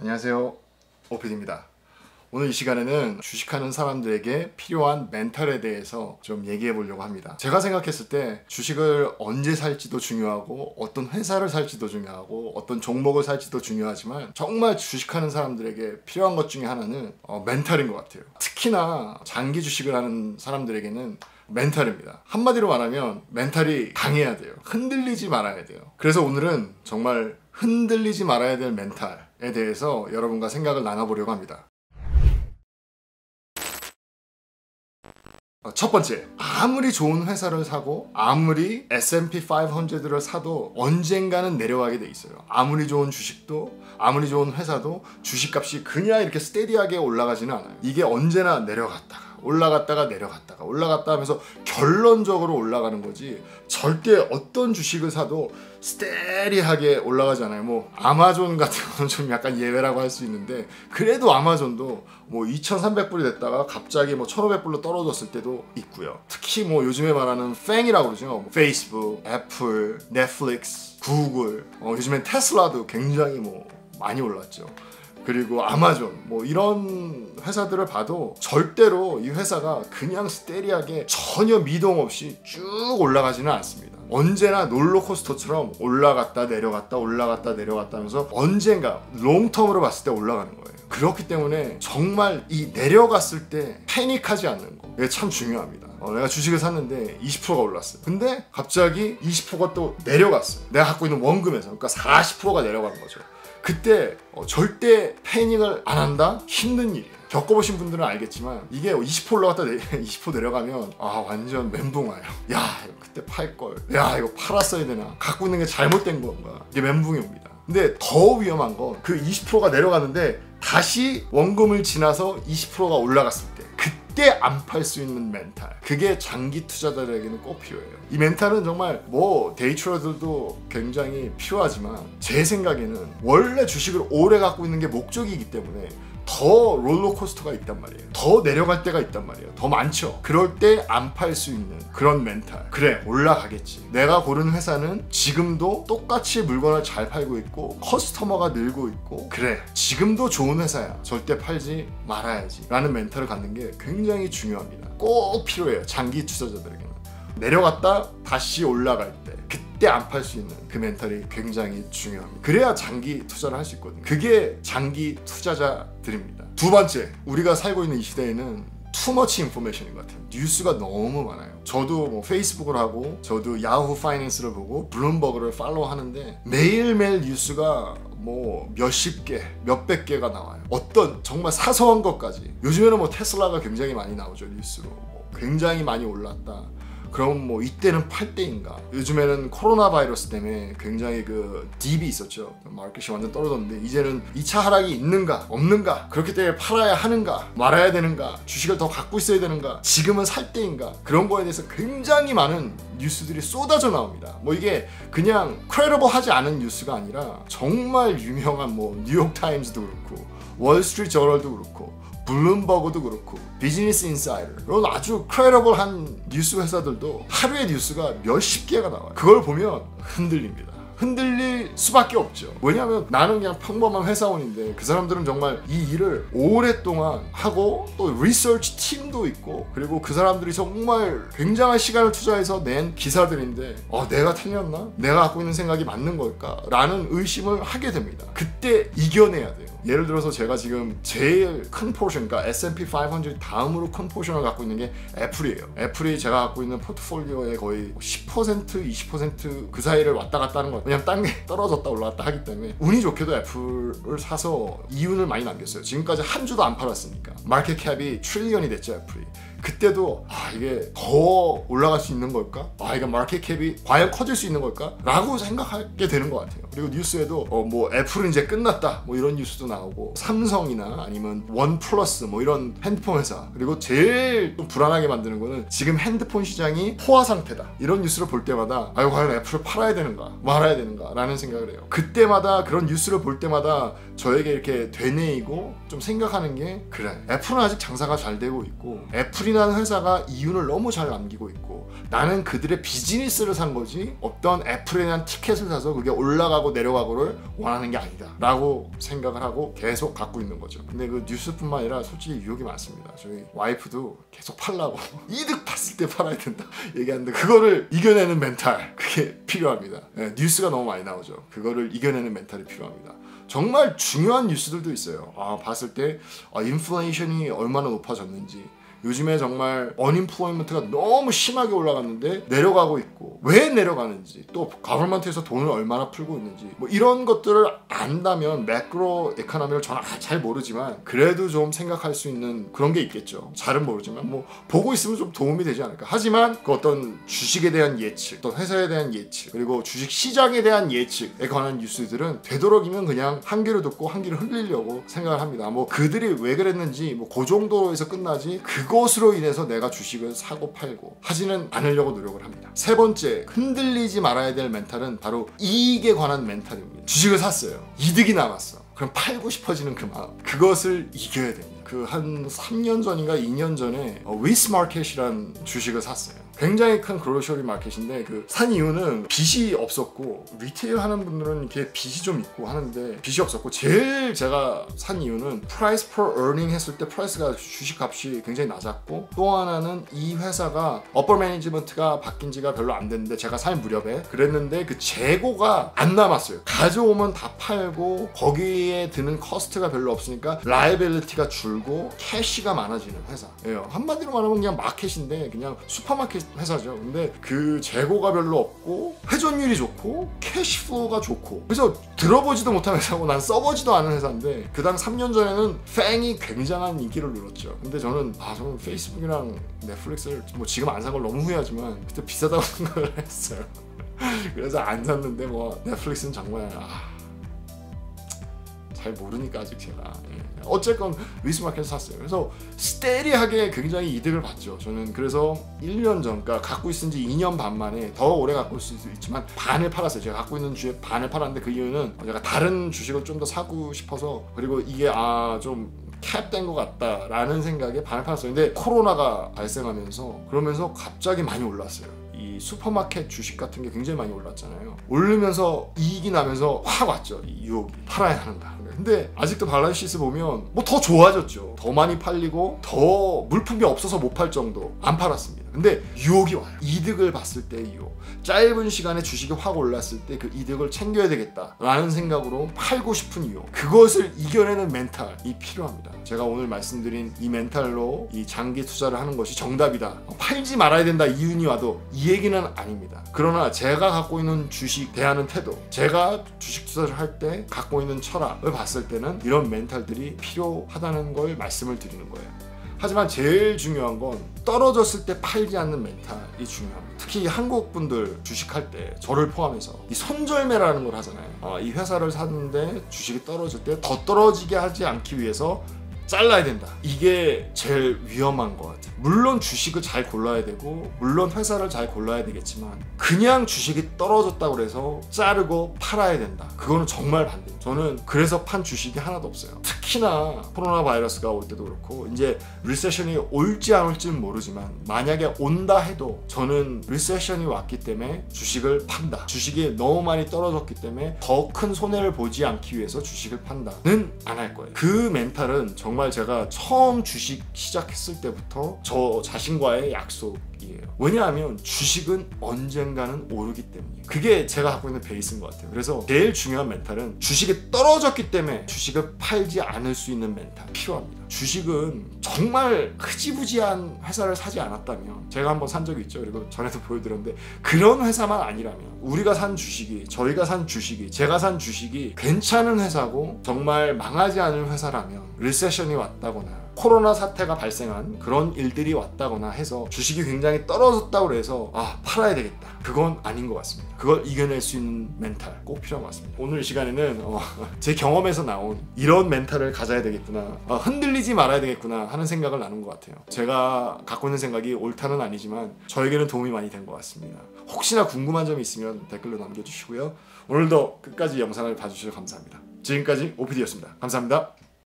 안녕하세요, 오피디입니다. 오늘 이 시간에는 주식하는 사람들에게 필요한 멘탈에 대해서 좀 얘기해 보려고 합니다. 제가 생각했을 때 주식을 언제 살지도 중요하고 어떤 회사를 살지도 중요하고 어떤 종목을 살지도 중요하지만 정말 주식하는 사람들에게 필요한 것 중에 하나는 멘탈인 것 같아요. 특히나 장기 주식을 하는 사람들에게는 멘탈입니다. 한마디로 말하면 멘탈이 강해야 돼요. 흔들리지 말아야 돼요. 그래서 오늘은 정말 흔들리지 말아야 될 멘탈에 대해서 여러분과 생각을 나눠보려고 합니다. 첫 번째, 아무리 좋은 회사를 사고 아무리 S&P 500를 사도 언젠가는 내려가게 돼 있어요. 아무리 좋은 주식도 아무리 좋은 회사도 주식값이 그냥 이렇게 스테디하게 올라가지는 않아요. 이게 언제나 내려갔다가 올라갔다가 내려갔다가 올라갔다 하면서 결론적으로 올라가는 거지, 절대 어떤 주식을 사도 스테디하게 올라가지 않아요. 뭐 아마존 같은 건 좀 약간 예외라고 할 수 있는데, 그래도 아마존도 뭐 2,300불이 됐다가 갑자기 뭐 1,500불로 떨어졌을 때도 있고요. 특히 뭐 요즘에 말하는 팽이라고 그러죠. 뭐 페이스북, 애플, 넷플릭스, 구글, 요즘엔 테슬라도 굉장히 뭐 많이 올랐죠. 그리고 아마존, 뭐 이런 회사들을 봐도 절대로 이 회사가 그냥 스테디하게 전혀 미동 없이 쭉 올라가지는 않습니다. 언제나 롤러코스터처럼 올라갔다 내려갔다 올라갔다 내려갔다 하면서 언젠가 롱텀으로 봤을 때 올라가는 거예요. 그렇기 때문에 정말 이 내려갔을 때 패닉하지 않는 거, 이게 참 중요합니다. 내가 주식을 샀는데 20%가 올랐어요. 근데 갑자기 20%가 또 내려갔어요. 내가 갖고 있는 원금에서. 그러니까 40%가 내려간 거죠. 그때 절대 패닉을 안 한다? 힘든 일이에요. 겪어보신 분들은 알겠지만 이게 20% 올라갔다 20% 내려가면 완전 멘붕 와요. 야, 이거 그때 팔걸. 야, 이거 팔았어야 되나. 갖고 있는 게 잘못된 건가. 이게 멘붕이 옵니다. 근데 더 위험한 건 그 20%가 내려가는데 다시 원금을 지나서 20%가 올라갔을 때 그때 안 팔 수 있는 멘탈, 그게 장기 투자자들에게는 꼭 필요해요. 이 멘탈은 정말 뭐 데이트러들도 굉장히 필요하지만 제 생각에는 원래 주식을 오래 갖고 있는 게 목적이기 때문에 더 롤러코스터가 있단 말이에요. 더 내려갈 때가 있단 말이에요. 더 많죠. 그럴 때 안 팔 수 있는 그런 멘탈. 그래, 올라가겠지. 내가 고른 회사는 지금도 똑같이 물건을 잘 팔고 있고 커스터머가 늘고 있고, 그래, 지금도 좋은 회사야. 절대 팔지 말아야지 라는 멘탈을 갖는 게 굉장히 중요합니다. 꼭 필요해요, 장기 투자자들에게는. 내려갔다 다시 올라갈 때 그때 안 팔 수 있는 그 멘탈이 굉장히 중요합니다. 그래야 장기 투자를 할 수 있거든요. 그게 장기 투자자들입니다. 두 번째, 우리가 살고 있는 이 시대에는 투머치 인포메이션인 것 같아요. 뉴스가 너무 많아요. 저도 뭐 페이스북을 하고 저도 야후 파이낸스를 보고 블룸버그를 팔로우 하는데 매일매일 뉴스가 뭐 몇십 개, 몇백 개가 나와요. 어떤 정말 사소한 것까지. 요즘에는 뭐 테슬라가 굉장히 많이 나오죠. 뉴스로 굉장히 많이 올랐다. 그럼 뭐 이때는 팔 때인가? 요즘에는 코로나 바이러스 때문에 굉장히 그 딥이 있었죠. 마켓이 완전 떨어졌는데 이제는 2차 하락이 있는가 없는가? 그렇기 때문에 팔아야 하는가 말아야 되는가? 주식을 더 갖고 있어야 되는가? 지금은 살 때인가? 그런 거에 대해서 굉장히 많은 뉴스들이 쏟아져 나옵니다. 뭐 이게 그냥 크레디블하지 않은 뉴스가 아니라 정말 유명한 뭐 뉴욕타임즈도 그렇고 월스트리트 저널도 그렇고 블룸버그도 그렇고 비즈니스 인사이더, 이런 아주 크레디블한 뉴스 회사들도 하루에 뉴스가 몇십 개가 나와요. 그걸 보면 흔들립니다. 흔들릴 수밖에 없죠. 왜냐하면 나는 그냥 평범한 회사원인데 그 사람들은 정말 이 일을 오랫동안 하고 또 리서치 팀도 있고, 그리고 그 사람들이 정말 굉장한 시간을 투자해서 낸 기사들인데 내가 틀렸나? 내가 갖고 있는 생각이 맞는 걸까? 라는 의심을 하게 됩니다. 그때 이겨내야 돼요. 예를 들어서 제가 지금 제일 큰 포션, 그러니까 S&P 500 다음으로 큰 포션을 갖고 있는 게 애플이에요. 애플이 제가 갖고 있는 포트폴리오의 거의 10%, 20% 그 사이를 왔다 갔다 하는 거예요. 왜냐면 딴 게 떨어졌다 올라갔다 하기 때문에. 운이 좋게도 애플을 사서 이윤을 많이 남겼어요. 지금까지 한 주도 안 팔았으니까. 마켓 캡이 트릴리언이 됐죠, 애플이. 그때도 이게 더 올라갈 수 있는 걸까? 이게 마켓 캡이 과연 커질 수 있는 걸까? 라고 생각하게 되는 것 같아요. 그리고 뉴스에도 뭐 애플은 이제 끝났다 뭐 이런 뉴스도 나오고, 삼성이나 아니면 원 플러스 뭐 이런 핸드폰 회사, 그리고 제일 좀 불안하게 만드는 거는 지금 핸드폰 시장이 포화 상태다 이런 뉴스를 볼 때마다 과연 애플을 팔아야 되는가 말아야 되는가 라는 생각을 해요. 그때마다 그런 뉴스를 볼 때마다 저에게 이렇게 되뇌이고 좀 생각하는 게, 그래, 애플은 아직 장사가 잘 되고 있고 애플이라는 회사가 이윤을 너무 잘 남기고 있고 나는 그들의 비즈니스를 산 거지 어떤 애플에 대한 티켓을 사서 그게 올라가고 내려가고를 원하는 게 아니다 라고 생각을 하고 계속 갖고 있는 거죠. 근데 그 뉴스뿐만 아니라 솔직히 유혹이 많습니다. 저희 와이프도 계속 팔라고 이득 봤을 때 팔아야 된다 얘기하는데 그거를 이겨내는 멘탈, 그게 필요합니다. 네, 뉴스가 너무 많이 나오죠. 그거를 이겨내는 멘탈이 필요합니다. 정말 중요한 뉴스들도 있어요. 봤을 때 인플레이션이 얼마나 높아졌는지, 요즘에 정말 언임플로이먼트가 너무 심하게 올라갔는데 내려가고 있고 왜 내려가는지, 또 가버먼트에서 돈을 얼마나 풀고 있는지, 뭐 이런 것들을 안다면 매크로 에코노미를 저는 잘 모르지만 그래도 좀 생각할 수 있는 그런 게 있겠죠. 잘은 모르지만 뭐 보고 있으면 좀 도움이 되지 않을까. 하지만 그 어떤 주식에 대한 예측, 어떤 회사에 대한 예측, 그리고 주식 시장에 대한 예측에 관한 뉴스들은 되도록이면 그냥 한 귀로 듣고 한 귀로 흘리려고 생각을 합니다. 뭐 그들이 왜 그랬는지 뭐 그 정도에서 끝나지 그것으로 인해서 내가 주식을 사고 팔고 하지는 않으려고 노력을 합니다. 세 번째, 흔들리지 말아야 될 멘탈은 바로 이익에 관한 멘탈입니다. 주식을 샀어요. 이득이 남았어. 그럼 팔고 싶어지는 그 마음, 그것을 이겨야 됩니다. 그 한 3년 전인가 2년 전에 위스마켓이라는 주식을 샀어요. 굉장히 큰 그로셔리 마켓인데 그 산 이유는 빚이 없었고, 리테일 하는 분들은 이렇게 빚이 좀 있고 하는데 빚이 없었고, 제일 제가 산 이유는 프라이스 퍼 어닝 했을 때 프라이스가, 주식 값이 굉장히 낮았고, 또 하나는 이 회사가 어퍼 매니지먼트가 바뀐 지가 별로 안 됐는데 제가 살 무렵에 그랬는데 그 재고가 안 남았어요. 가져오면 다 팔고 거기에 드는 커스트가 별로 없으니까 라이빌리티가 줄고 캐시가 많아지는 회사예요. 한마디로 말하면 그냥 마켓인데 그냥 슈퍼마켓 회사죠. 근데 그 재고가 별로 없고 회전율이 좋고 캐시플로우가 좋고, 그래서 들어보지도 못한 회사고 난 써보지도 않은 회사인데 그 당 3년 전에는 팽이 굉장한 인기를 누렸죠. 근데 저는 페이스북이랑 넷플릭스를 뭐 지금 안 산 걸 너무 후회하지만 그때 비싸다고 생각을 했어요. 그래서 안 샀는데 뭐 넷플릭스는 정말 잘 모르니까 아직 제가 어쨌건 위스마켓을 샀어요. 그래서 스테디하게 굉장히 이득을 봤죠. 저는 그래서 1년 전, 그러니까 갖고 있은 지 2년 반 만에, 더 오래 갖고 있을 수도 있지만 반을 팔았어요. 제가 갖고 있는 주에 반을 팔았는데 그 이유는 제가 다른 주식을 좀 더 사고 싶어서, 그리고 이게 좀 캡된 것 같다라는 생각에 반을 팔았어요. 근데 코로나가 발생하면서 그러면서 갑자기 많이 올랐어요. 이 슈퍼마켓 주식 같은 게 굉장히 많이 올랐잖아요. 오르면서 이익이 나면서 확 왔죠. 이 유혹이 팔아야 한다. 근데 아직도 발란스 시트 보면 뭐 더 좋아졌죠. 더 많이 팔리고 더 물품이 없어서 못 팔 정도 안 팔았습니다. 근데 유혹이 와요. 이득을 봤을 때의 유혹. 짧은 시간에 주식이 확 올랐을 때 그 이득을 챙겨야 되겠다라는 생각으로 팔고 싶은 유혹, 그것을 이겨내는 멘탈이 필요합니다. 제가 오늘 말씀드린 이 멘탈로 이 장기 투자를 하는 것이 정답이다, 팔지 말아야 된다 이윤이 와도, 이 얘기는 아닙니다. 그러나 제가 갖고 있는 주식 대하는 태도, 제가 주식 투자를 할 때 갖고 있는 철학을 봤을 때는 이런 멘탈들이 필요하다는 걸 말씀을 드리는 거예요. 하지만 제일 중요한 건 떨어졌을 때 팔지 않는 멘탈이 중요합니다. 특히 한국 분들 주식할 때 저를 포함해서 이 손절매라는 걸 하잖아요. 이 회사를 샀는데 주식이 떨어질 때 더 떨어지게 하지 않기 위해서 잘라야 된다. 이게 제일 위험한 것 같아요. 물론 주식을 잘 골라야 되고 물론 회사를 잘 골라야 되겠지만 그냥 주식이 떨어졌다고 해서 자르고 팔아야 된다. 그거는 정말 반대예요. 저는 그래서 판 주식이 하나도 없어요. 특히나 코로나 바이러스가 올 때도 그렇고, 이제 리세션이 올지 안 올지는 모르지만 만약에 온다 해도 저는 리세션이 왔기 때문에 주식을 판다. 주식이 너무 많이 떨어졌기 때문에 더 큰 손해를 보지 않기 위해서 주식을 판다는 안 할 거예요. 그 멘탈은 정말 제가 처음 주식 시작했을 때부터 저 자신과의 약속이에요. 왜냐하면 주식은 언젠가는 오르기 때문이에요. 그게 제가 갖고 있는 베이스인 것 같아요. 그래서 제일 중요한 멘탈은 주식이 떨어졌기 때문에 주식을 팔지 않을 수 있는 멘탈 필요합니다. 주식은 정말 흐지부지한 회사를 사지 않았다면, 제가 한번 산 적이 있죠. 그리고 전에도 보여드렸는데, 그런 회사만 아니라면, 우리가 산 주식이, 저희가 산 주식이, 제가 산 주식이 괜찮은 회사고 정말 망하지 않을 회사라면, 리세션이 왔다거나 코로나 사태가 발생한 그런 일들이 왔다거나 해서 주식이 굉장히 떨어졌다고 해서 팔아야 되겠다, 그건 아닌 것 같습니다. 그걸 이겨낼 수 있는 멘탈 꼭 필요한 것 같습니다. 오늘 이 시간에는 제 경험에서 나온 이런 멘탈을 가져야 되겠구나, 흔들리지 말아야 되겠구나 하는 생각을 나눈 것 같아요. 제가 갖고 있는 생각이 옳다는 아니지만 저에게는 도움이 많이 된 것 같습니다. 혹시나 궁금한 점이 있으면 댓글로 남겨주시고요. 오늘도 끝까지 영상을 봐주셔서 감사합니다. 지금까지 OPD였습니다. 감사합니다.